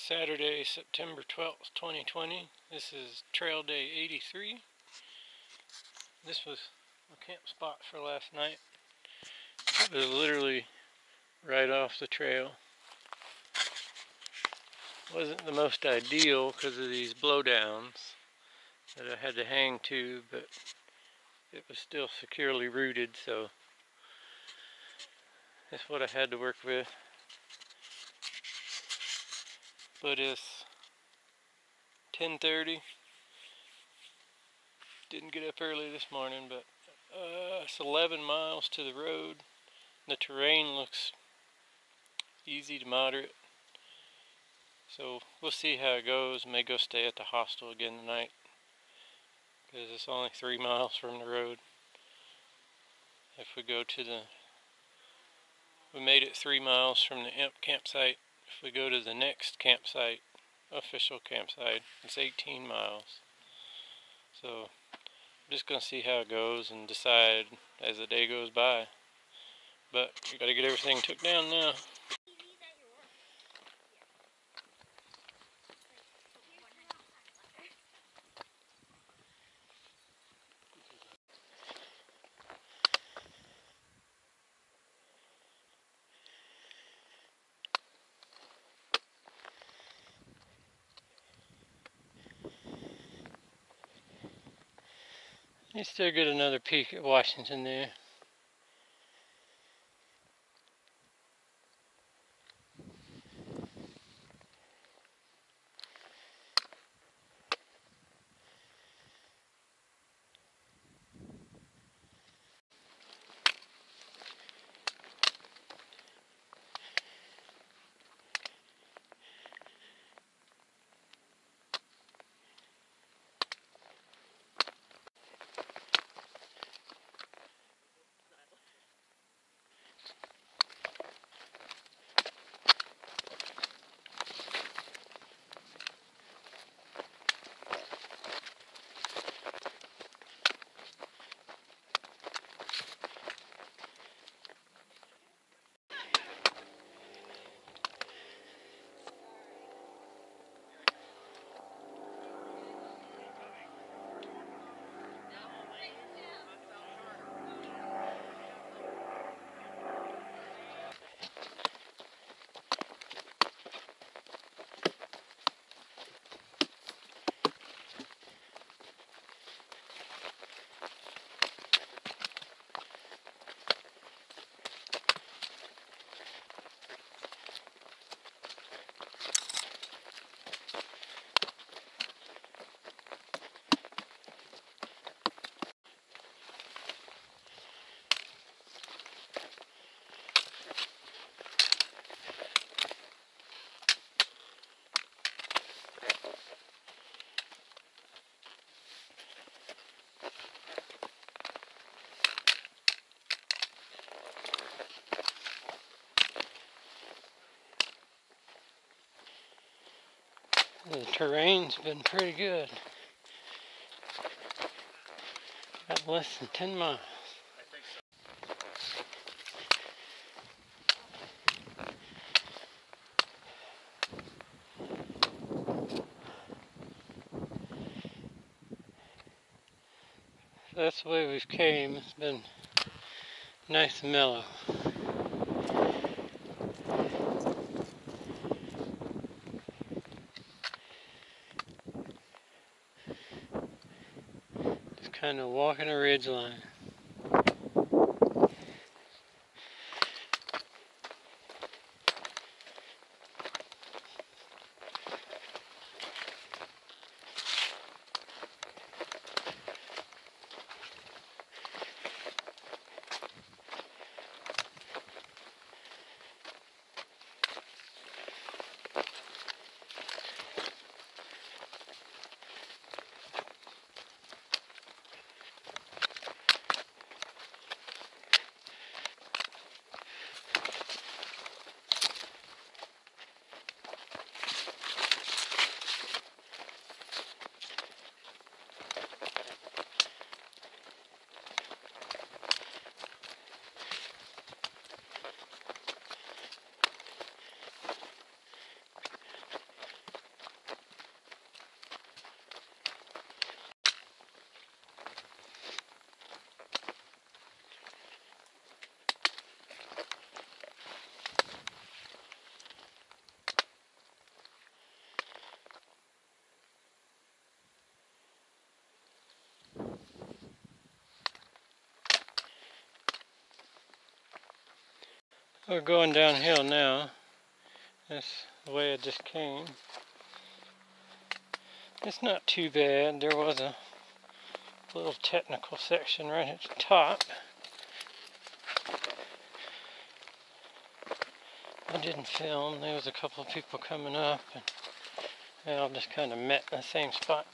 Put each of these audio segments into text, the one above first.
Saturday, September 12th, 2020. This is trail day 83. This was a camp spot for last night. It was literally right off the trail. Wasn't the most ideal because of these blowdowns that I had to hang to, but it was still securely rooted, so that's what I had to work with. But it's 10:30. Didn't get up early this morning, but it's 11 miles to the road. The terrain looks easy to moderate, so we'll see how it goes. May go stay at the hostel again tonight because it's only 3 miles from the road. If we go to we made it 3 miles from the campsite. If we go to the next campsite, official campsite, it's 18 miles. So I'm just gonna see how it goes and decide as the day goes by. But we gotta get everything took down now. You still get another peek at Washington there. The terrain's been pretty good. Got less than 10 miles. That's the way we've came. It's been nice and mellow. Just kind of walking a ridge line. We're going downhill now. That's the way I just came. It's not too bad. There was a little technical section right at the top. I didn't film. There was a couple of people coming up, and they all just kind of met in the same spot.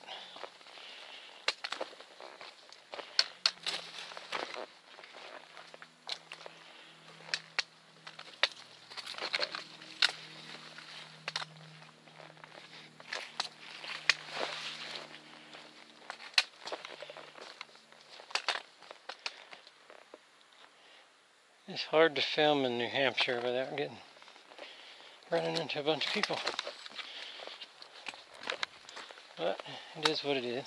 It's hard to film in New Hampshire without running into a bunch of people. But it is what it is.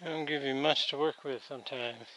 I don't give you much to work with sometimes.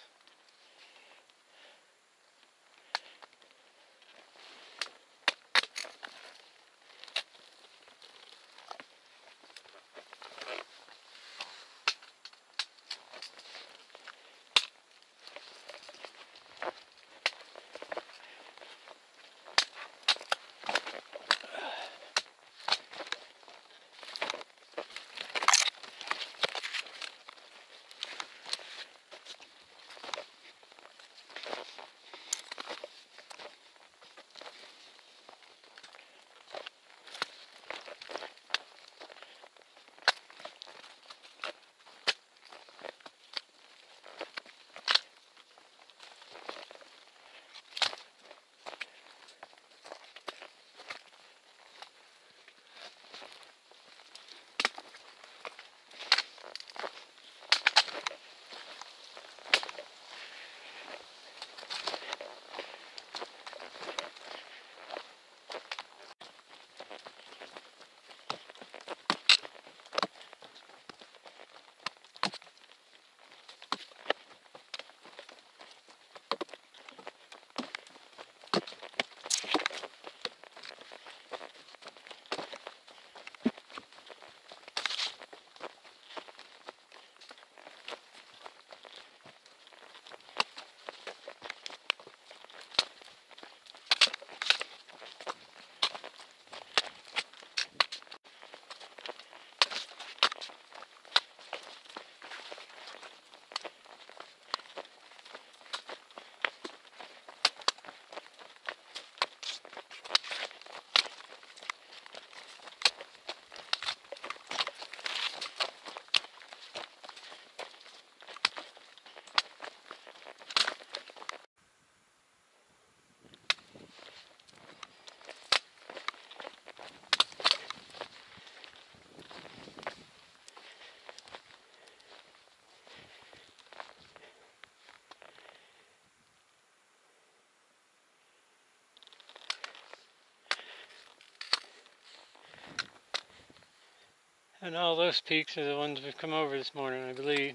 And all those peaks are the ones we've come over this morning, I believe.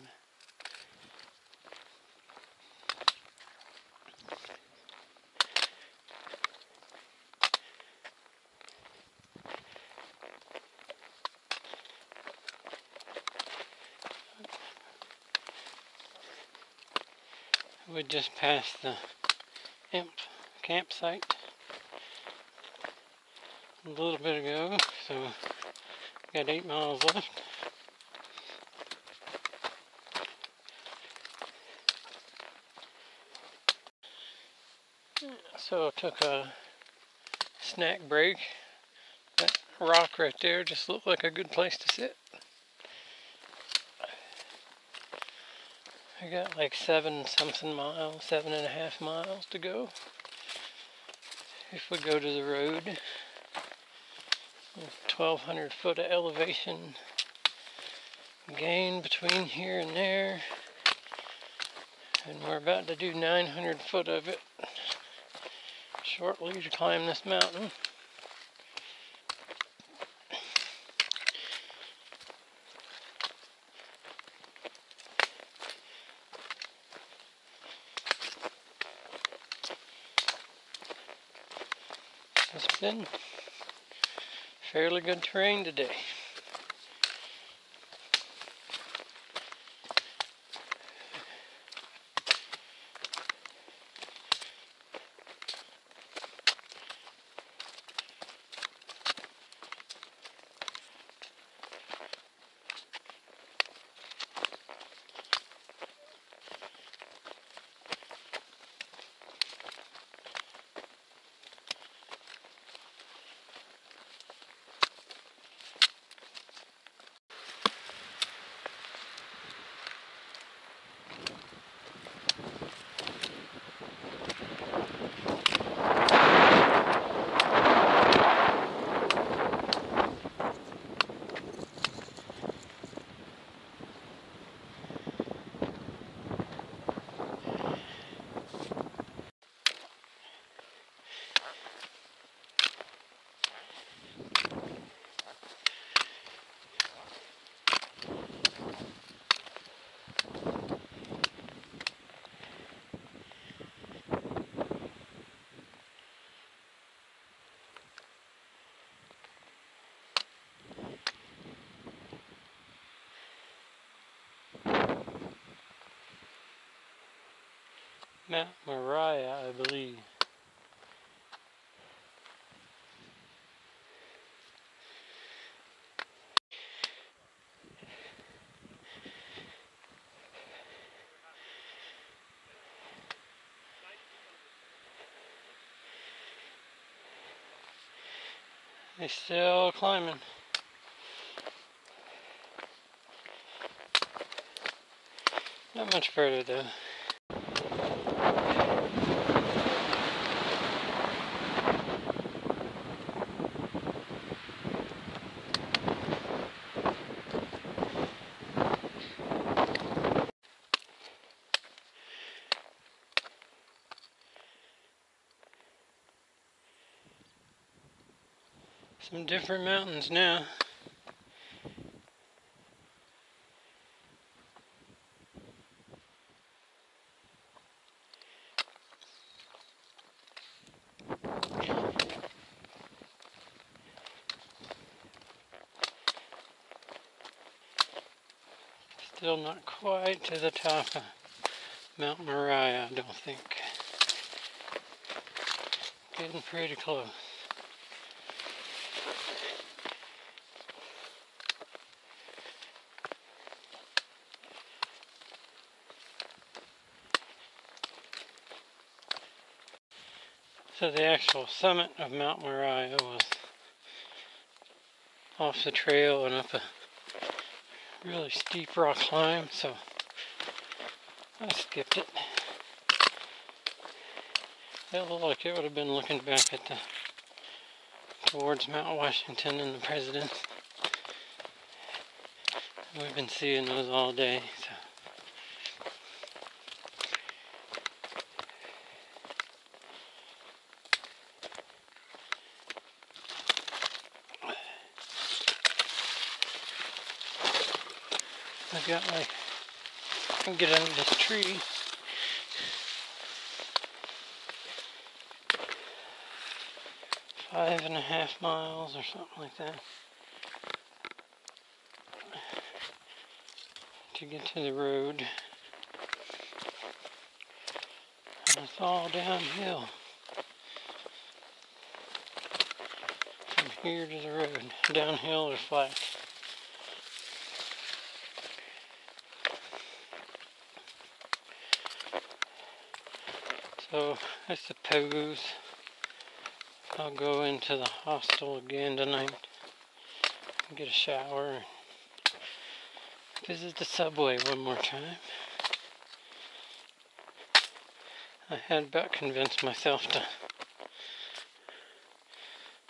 We just passed the Imp campsite a little bit ago, so got 8 miles left. So I took a snack break. That rock right there just looked like a good place to sit. I got like 7-something miles, 7.5 miles to go. If we go to the road, 1,200 foot of elevation gain between here and there, and we're about to do 900 foot of it shortly to climb this mountain. It's been fairly good terrain today. Mount Moriah, I believe. They're still climbing. Not much further though. Some different mountains now. Still not quite to the top of Mount Moriah, I don't think. Getting pretty close. So the actual summit of Mount Moriah was off the trail and up a really steep rock climb, so I skipped it. It looked like it would have been looking back at towards Mount Washington and the president. We've been seeing those all day, so. I got like, I can get under this tree. Five and a half miles or something like that to get to the road. And it's all downhill from here to the road, downhill or flat. So I suppose I'll go into the hostel again tonight and get a shower and visit the subway one more time. I had about convinced myself to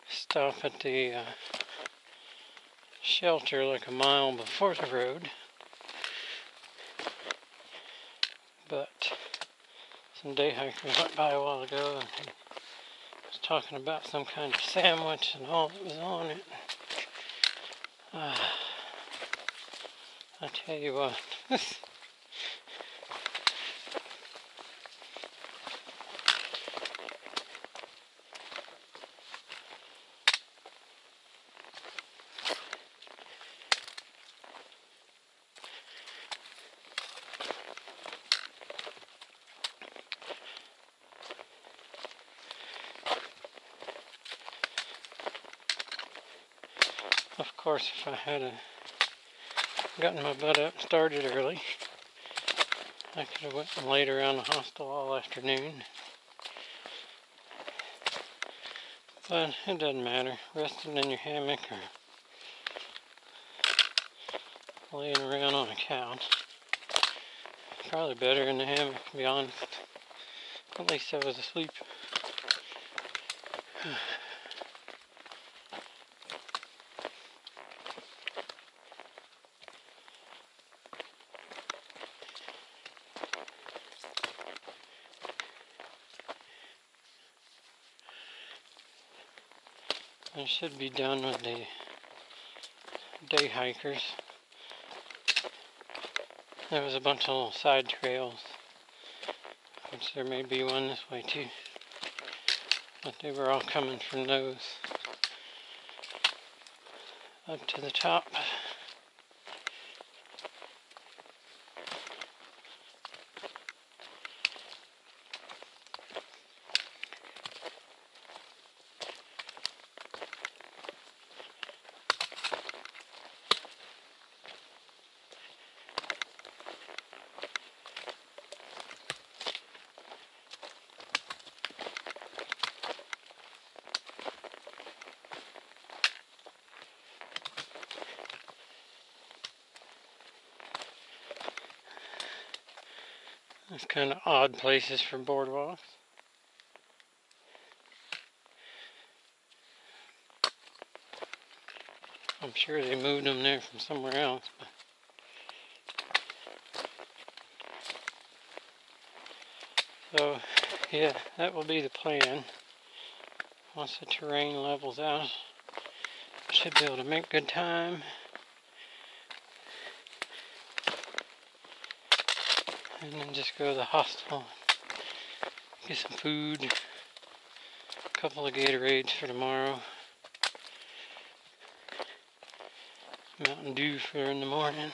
stop at the shelter like a mile before the road, but some day hikers went by a while ago and he was talking about some kind of sandwich and all that was on it. I tell you what. Of course, if I had gotten my butt up and started early, I could have went and laid around the hostel all afternoon. But it doesn't matter. Resting in your hammock or laying around on a couch. Probably better in the hammock, to be honest. At least I was asleep. I should be done with the day hikers. There was a bunch of little side trails, which there may be one this way too, but they were all coming from those up to the top. It's kind of odd places for boardwalks. I'm sure they moved them there from somewhere else. So, yeah, that will be the plan. Once the terrain levels out, I should be able to make good time. And then just go to the hostel, get some food, a couple of Gatorades for tomorrow, Mountain Dew for in the morning.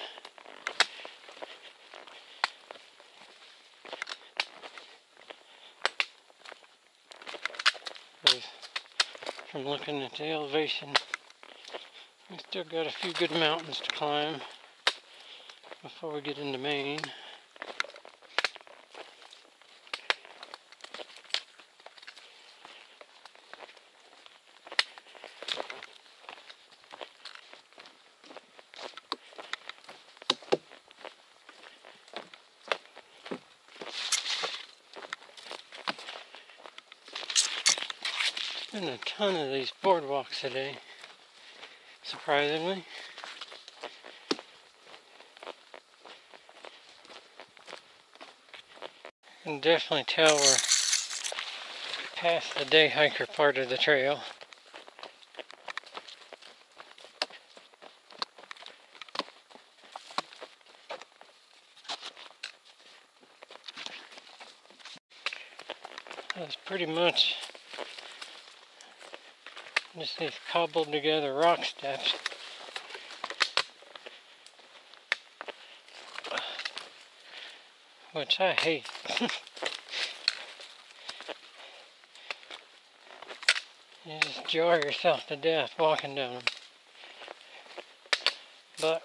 From looking at the elevation, we still got a few good mountains to climb before we get into Maine. Been a ton of these boardwalks today, surprisingly. You can definitely tell we're past the day hiker part of the trail. That's pretty much just these cobbled together rock steps. Which I hate. You just jar yourself to death walking down them. But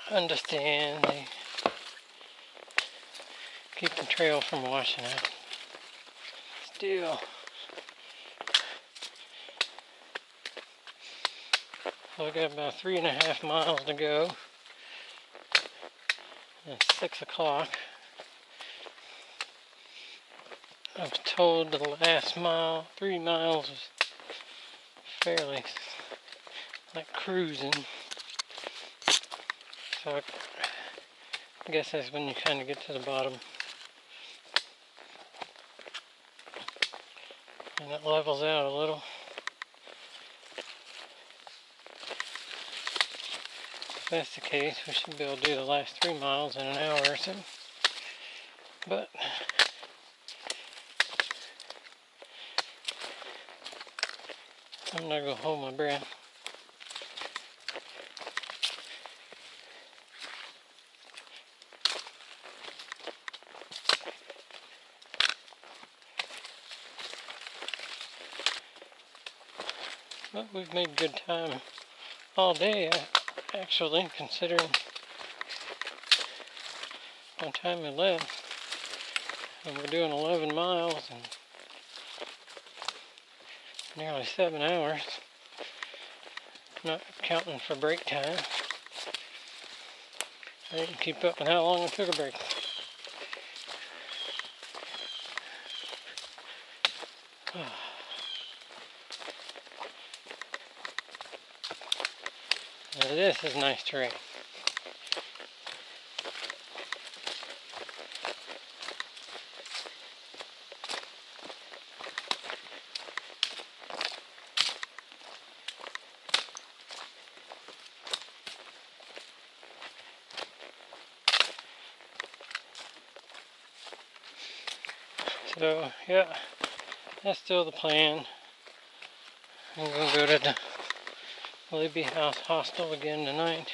I understand they keep the trail from washing out. Still, so I got about 3.5 miles to go. It's 6 o'clock. I was told the last mile, 3 miles, was fairly like cruising. So I guess that's when you kind of get to the bottom. And it levels out a little. If that's the case, we should be able to do the last 3 miles in an hour or so. But I'm not going to hold my breath. But we've made good time all day, actually, considering what time we left. And we're doing 11 miles and nearly 7 hours, not counting for break time. I didn't keep up with how long I took a break. Now this is nice terrain. So, yeah, that's still the plan. I'm going to go to the Libby House Hostel again tonight.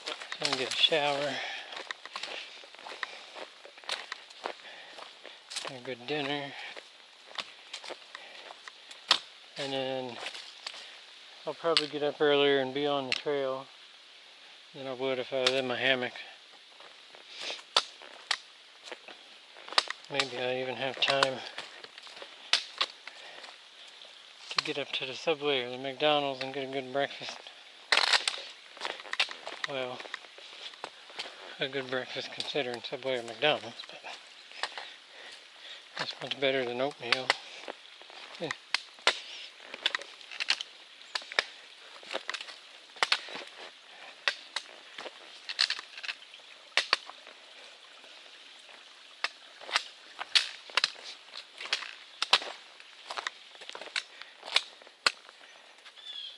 So I can get a shower, a good dinner, and then I'll probably get up earlier and be on the trail than I would if I was in my hammock. Maybe I even have time to get up to the Subway or the McDonald's and get a good breakfast. Well, a good breakfast considering Subway or McDonald's, but that's much better than oatmeal. Yeah.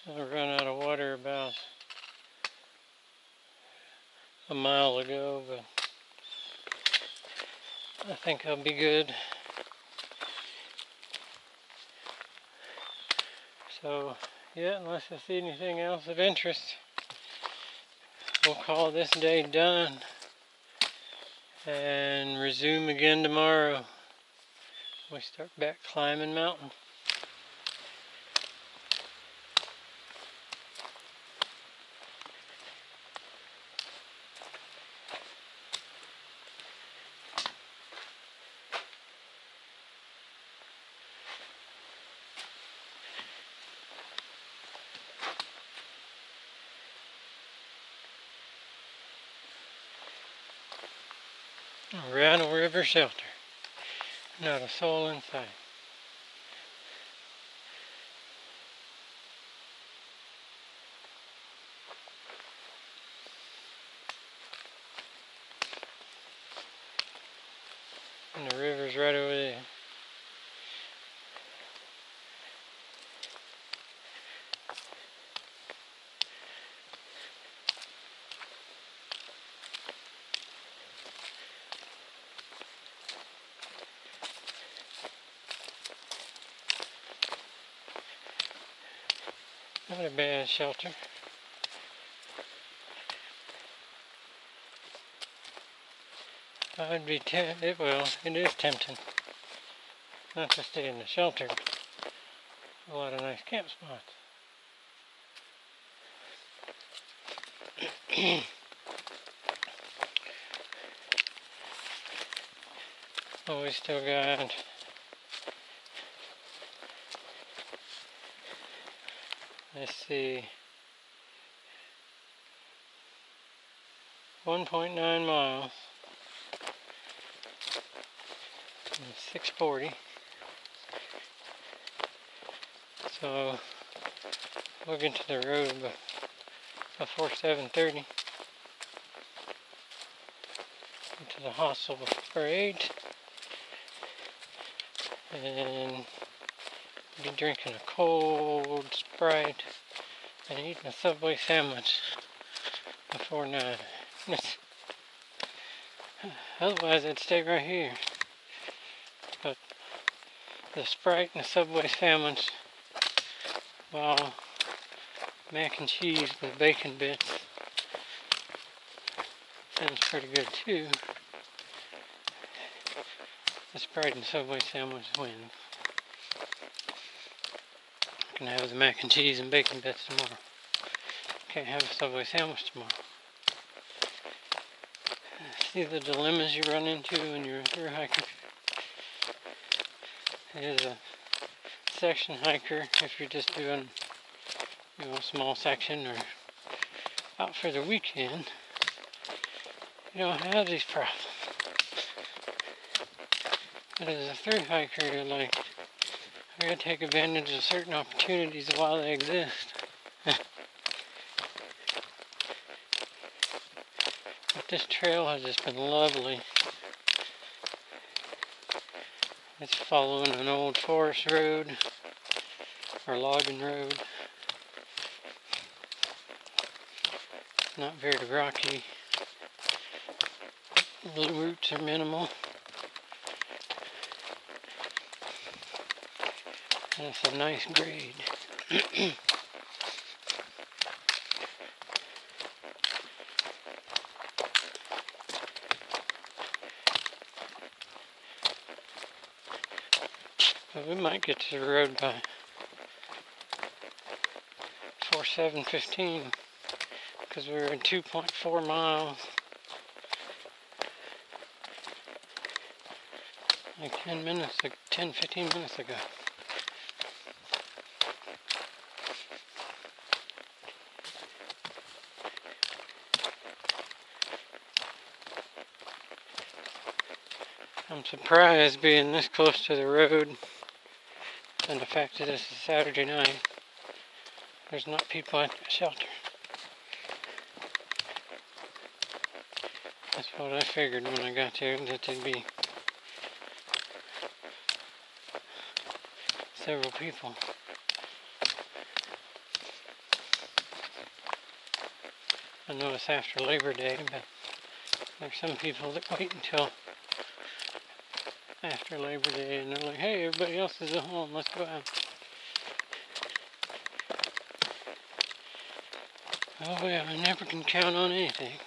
I ran out of water about a mile ago, but I think I'll be good. So, yeah, unless I see anything else of interest, we'll call this day done and resume again tomorrow. We start back climbing mountain. Rhino River Shelter. Not a soul in sight. And the river's right over there. Not a bad shelter. I'd be well, it is tempting. not to stay in the shelter. A lot of nice camp spots. Oh, we still got let's see, 1.9 miles. 6:40. So we'll get to the road before 7:30. Get to the hostel before 8. And be drinking a cold Sprite and eating a Subway sandwich before 9. Otherwise I'd stay right here. But the Sprite and the Subway sandwich, while mac and cheese with bacon bits sounds pretty good too, the Sprite and Subway sandwich wins. I can have the mac and cheese and bacon bits tomorrow. Can't have a Subway sandwich tomorrow. See the dilemmas you run into when you're through hiking. It is a section hiker if you're just doing, a small section or out for the weekend. You don't have these problems. But as a through hiker, you're like, I gotta take advantage of certain opportunities while they exist. But this trail has just been lovely. It's following an old forest road or logging road. Not very rocky. The roots are minimal. And it's a nice grade. But we might get to the road by 7:15 because we were in 2.4 miles. Like 10, 15 minutes ago. I'm surprised being this close to the road and the fact that this is Saturday night. There's not people at the shelter. That's what I figured when I got there, that there'd be several people. I know it's after Labor Day, but there's some people that wait until after Labor Day and they're like, hey, everybody else is at home, let's go out. Oh yeah, I never can count on anything.